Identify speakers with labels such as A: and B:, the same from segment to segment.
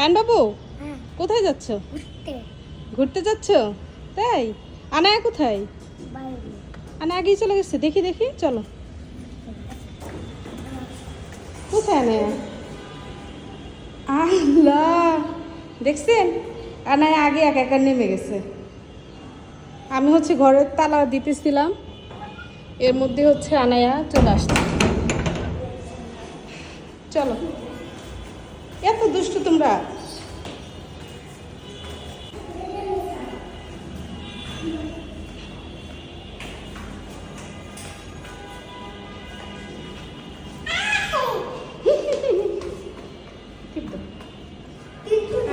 A: Ion বাবু,
B: হ্যাঁ,
A: কোথায় যাচ্ছ?
B: ঘুরতে
A: ঘুরতে যাচ্ছ? তাই? আনায়া কোথায়?
B: বাইরে।
A: আনা আগেই চলে গেছে। দেখি দেখি, চলো। কোথায় আনায়া? আল্লাহ, দেখছেন? আনায়া আগে একা একা নেমে গেছে। আমি হচ্ছে ঘরের তালা দিতেছিলাম, এর মধ্যে হচ্ছে আনায়া চলে আসছে। চলো, এত দুষ্টু তোমরা।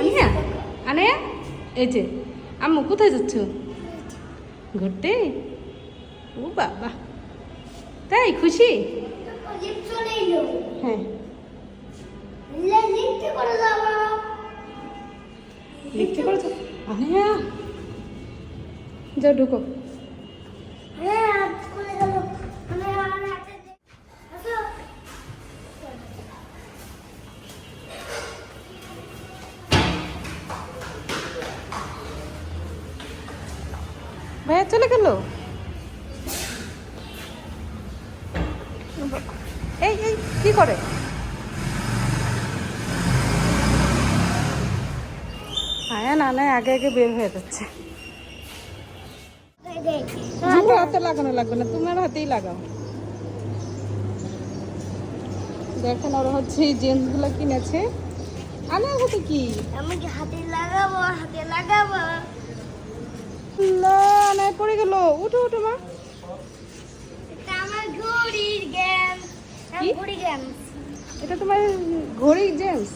A: আনায়া, আনায়া, এই যে আম্মু, কোথায় যাচ্ছ? ঘুরতে? ও বাবা, তাই খুশি? হ্যাঁ, লিখতে পারছো? আনায়া, যাও ঢুকো। ভাইয়া চলে গেল। এই এই কি করে? হ্যাঁ, না না, আগে আগে বের হয়ে যাচ্ছে। আমার হাতে লাগানো লাগবে না, তোমার হাতেই লাগাও। দেখেন, ওরা হচ্ছে এই জেন্সগুলো কিনেছে। আমার হাতে কি?
B: আমি কি হাতে লাগাবো, হাতে লাগাবো।
A: আল্লাহ, নাই পড়ে গেল। উঠো উঠো মা।
B: এটা আমার ঘড়ির গেম।
A: কি?
B: ঘড়ি গেম।
A: এটা তোমার ঘড়ি জেন্স?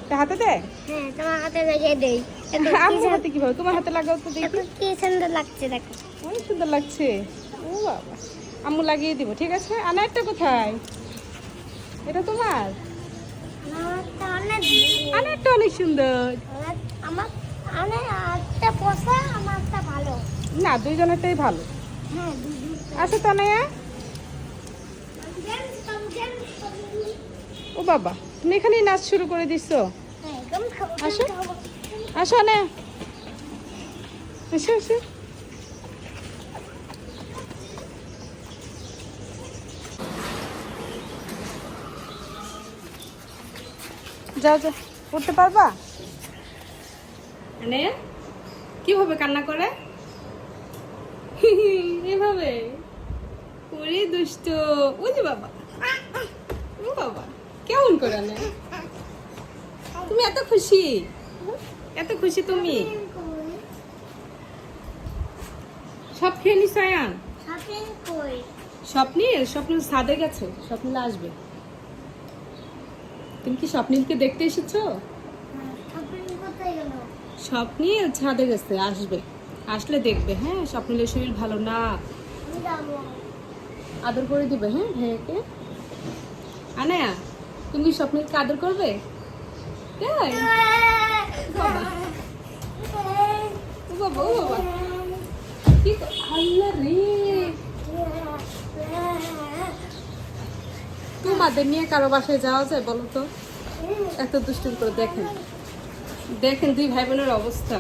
A: তা হাতে দেয়?
B: হ্যাঁ, তোমার হাতে লাগিয়ে দেই।
A: আমার হাতে কিভাবে? তোমার হাতে লাগাও তো দেখি।
B: কি সুন্দর লাগছে দেখো।
A: অনেক সুন্দর লাগছে। ও বাবা, আম্মু লাগিয়ে দিব, ঠিক আছে। আনারটা কোথায়? এটা তোমার?
B: আমারটা অনেক
A: আনারটা অনেক সুন্দর।
B: আমার অনেক একটা পোষা, আমারটা ভালো।
A: না, দুইজনেরটাই ভালো।
B: হ্যাঁ,
A: আসো তো আনায়া। ও বাবা, তুমি এখানেই নাচ শুরু করে দিছো। আসো আসো আনায়া, এসো এসো। যাও যাও, উঠতে পারবা? আনায়া কিভাবে কান্না করে? এভাবে? ওরে দুষ্ট। ওই যে বাবা, ও বাবা, কেমন করে আনায়া? তুমি এত খুশি? এত খুশি তুমি? সব খেয়ে নিস আয়ান? স্বপ্নিল, স্বপ্নিল ছাদে গেছে, স্বপ্নিল আসবে। তুমি কি স্বপ্নিলকে দেখতে এসেছো? স্বপ্নিল ছাদে গেছে, আসবে। আসলে দেখবে। হ্যাঁ, স্বপ্নিলের শরীর ভালো না। আদর করে দিবে। হ্যাঁ ভাইয়াকে। আনায়া, তুমি স্বপ্নিলকে আদর করবে? তাই? বাবা, ও বাবা, ও বাবা, কি আল্লাহ রে। তোমাদের নিয়ে কারো বাসায় যাওয়া যায় বলো তো? এত দুষ্টুমি করে। দেখেন দেখেন, দুই ভাই বোনের অবস্থা।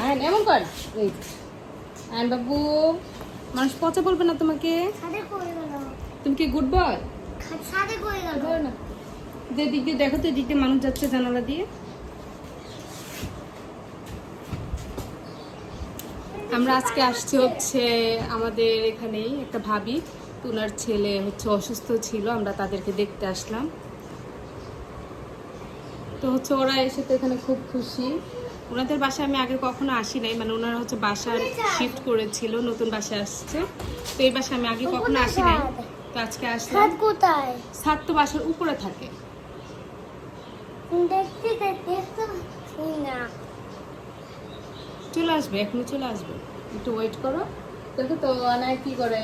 A: আয়ন এমন কর। এই আয়ন বাবু, মানুষ পচা বলবে না তোমাকে? তুমি কি গুড বয়? না, যে দিক দিয়ে দেখো তো, এদিক দিয়ে মানুষ যাচ্ছে জানালা দিয়ে। আমরা আজকে আসছি হচ্ছে আমাদের এখানেই একটা ভাবি, ওনার ছেলে হচ্ছে অসুস্থ ছিল, আমরা তাদেরকে দেখতে আসলাম। তো হচ্ছে ওরা এসে তো এখানে খুব খুশি। ওনাদের বাসায় আমি আগে কখনো আসি নাই, মানে ওনারা হচ্ছে বাসার শিফট করেছিল, নতুন বাসায় আসছে। তো এই বাসায় আমি আগে কখনো আসি নাই, তো আজকে আসলাম।
B: কোথায়?
A: ছাদ তো বাসার উপরে থাকে। চলে আসবে, এখনই চলে আসবে, একটু ওয়েট করো। দেখো তো আনায় কি করে।